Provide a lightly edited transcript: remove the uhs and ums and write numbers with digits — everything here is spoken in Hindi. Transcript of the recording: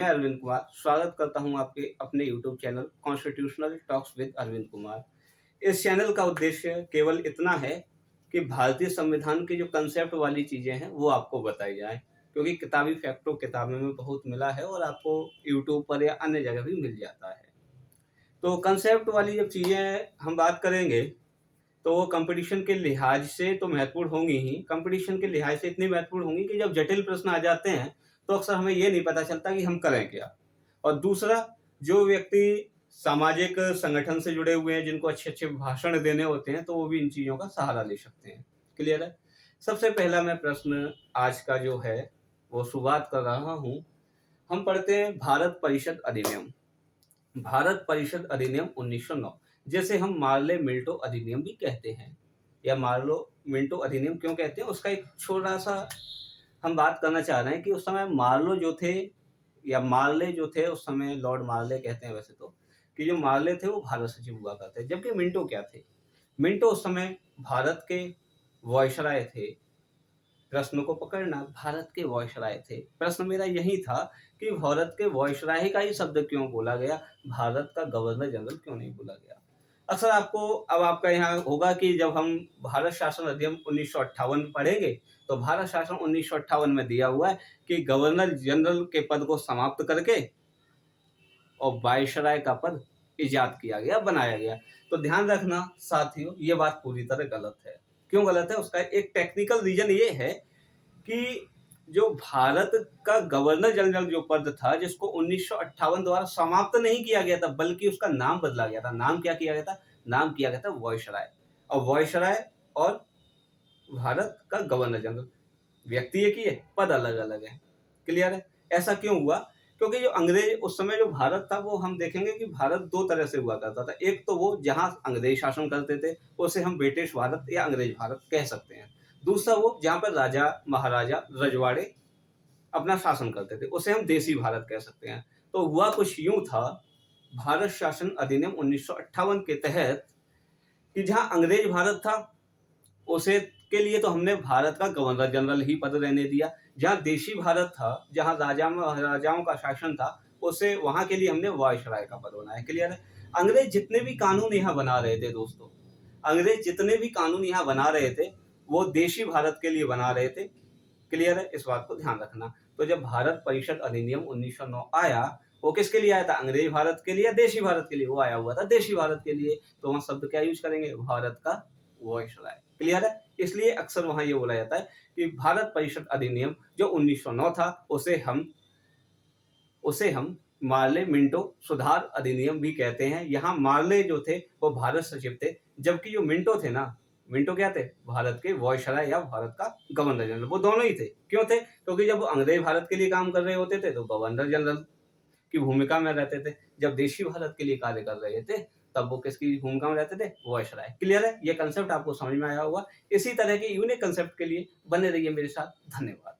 मैं अरविंद कुमार स्वागत करता हूं आपके अपने YouTube channel constitutional talks with Arvind Kumar. इस चैनल का उद्देश्य केवल इतना है कि भारतीय संविधान की जो कंसेप्ट वाली चीज़ें हैं वो आपको बताई जाएँ, क्योंकि किताबी फैक्ट तो किताबों में बहुत मिला है और आपको यूट्यूब पर या अन्य जगह भी मिल जाता है। तो कंसेप्ट वाली जब चीज़ें हम बात करेंगे तो वो कंपटीशन के लिहाज से तो महत्वपूर्ण होंगी ही, कंपटीशन के लिहाज से इतनी महत्वपूर्ण होंगी कि जब जटिल प्रश्न आ जाते हैं, तो अक्सर हमें ये नहीं पता चलता कि हम करें क्या? और दूसरा, जो व्यक्ति सामाजिक संगठन से जुड़े हुए हैं, जिनको अच्छे-अच्छे भाषण देने होते हैं, तो वो भी इन चीज़ों का सहारा ले सकते हैं। क्लियर है? सबसे पहला मैं प्रश्न आज का जो है, वो शुरुआत कर रहा हूँ। हम पढ़ते हैं भारत परिषद अधिनियम। भारत परिषद अधिनियम 1909, जैसे हम मार्ले मिल्टो अधिनियम भी कहते हैं, या मार्लो मिंटो अधिनियम क्यों कहते हैं, उसका एक छोटा-सा हम बात करना चाह रहे हैं कि उस समय मार्लो जो थे या मार्ले जो थे, उस समय लॉर्ड मार्ले कहते हैं वैसे तो, कि जो मार्ले थे वो भारत सचिव हुआ करते थे, जबकि मिंटो क्या थे? मिंटो उस समय भारत के वायसराय थे। प्रश्न को पकड़ना, भारत के वायसराय थे। प्रश्न मेरा यही था कि भारत के वायसराय का ही शब्द क्यों बोला गया, भारत का गवर्नर जनरल क्यों नहीं बोला गया? अक्सर आपको अब आपका यहाँ होगा कि जब हम भारत शासन अधिनियम 1958 पढ़ेंगे, तो भारत शासन 1958 में दिया हुआ है कि गवर्नर जनरल के पद को समाप्त करके और वायसराय का पद इजाद किया गया, बनाया गया। तो ध्यान रखना साथियों, ये बात पूरी तरह गलत है। क्यों गलत है? उसका एक टेक्निकल रीज़न ये है कि जो भारत का गवर्नर जनरल जो पद था, जिसको 1958 द्वारा समाप्त नहीं किया गया था, बल्कि उसका नाम बदला गया था। नाम क्या किया गया था? नाम किया गया था वायसराय। और वायसराय और भारत का गवर्नर जनरल, व्यक्ति एक ही है, पद अलग-अलग है। क्लियर है? ऐसा क्यों हुआ? क्योंकि जो अंग्रेज उस समय जो भारत था, वो हम देखेंगे कि भारत 2 तरह से हुआ करता था। एक तो वो जहाँ अंग्रेज शासन करते थे, उसे हम ब्रिटिश भारत या अंग्रेज भारत कह सकते हैं। दूसरा वो जहाँ पर राजा, महाराजा, रजवाड़े अपना शासन करते थे, उसे हम देशी भारत कह सकते हैं। तो हुआ कुछ यूँ था, भारत शासन अधिनियम 1958 के तहत, कि जहाँ अंग्रेज भारत था, उसे के लिए तो हमने भारत का गवर्नर जनरल ही पद रहने दिया। जहाँ देशी भारत था, जहाँ राजा महाराजाओं का शासन था, उसे वहाँ के लिए हमने वायसराय का पद बनाया। क्लियर है? अंग्रेज जितने भी कानून यहाँ बना रहे थे दोस्तों, अंग्रेज जितने भी कानून यहाँ बना रहे थे, वो देशी भारत के लिए बना रहे थे। क्लियर है? इस बात को ध्यान रखना। तो जब भारत परिषद अधिनियम 1909 आया, वो किसके लिए आया था? अंग्रेज भारत के लिए या देशी भारत के लिए? वो आया हुआ था देशी भारत के लिए। तो वहाँ शब्द क्या यूज़ करेंगे? भारत का वायसराय। क्लियर है? इसलिए अक्सर वहाँ ये बोला जाता है कि भारत परिषद अधिनियम जो 1909 था, उसे हम मार्ले मिंटो सुधार अधिनियम भी कहते हैं। यहाँ मार्ले जो थे, वो भारत सचिव थे, जबकि जो मिंटो थे ना, मिंटो क्या थे? भारत के वायसराय या भारत का गवर्नर जनरल, वो दोनों ही थे। क्यों थे? क्योंकि जब वो अंग्रेज भारत के लिए काम कर रहे होते थे, तो गवर्नर जनरल की भूमिका में रहते थे। जब देशी भारत के लिए कार्य कर रहे थे, तब वो किसकी भूमिका में रहते थे? वायसराय। क्लियर है? ये कांसेप्ट आपको समझ में आया होगा। इसी तरह के यूनिक कांसेप्ट के लिए बने रहिए मेरे साथ। धन्यवाद।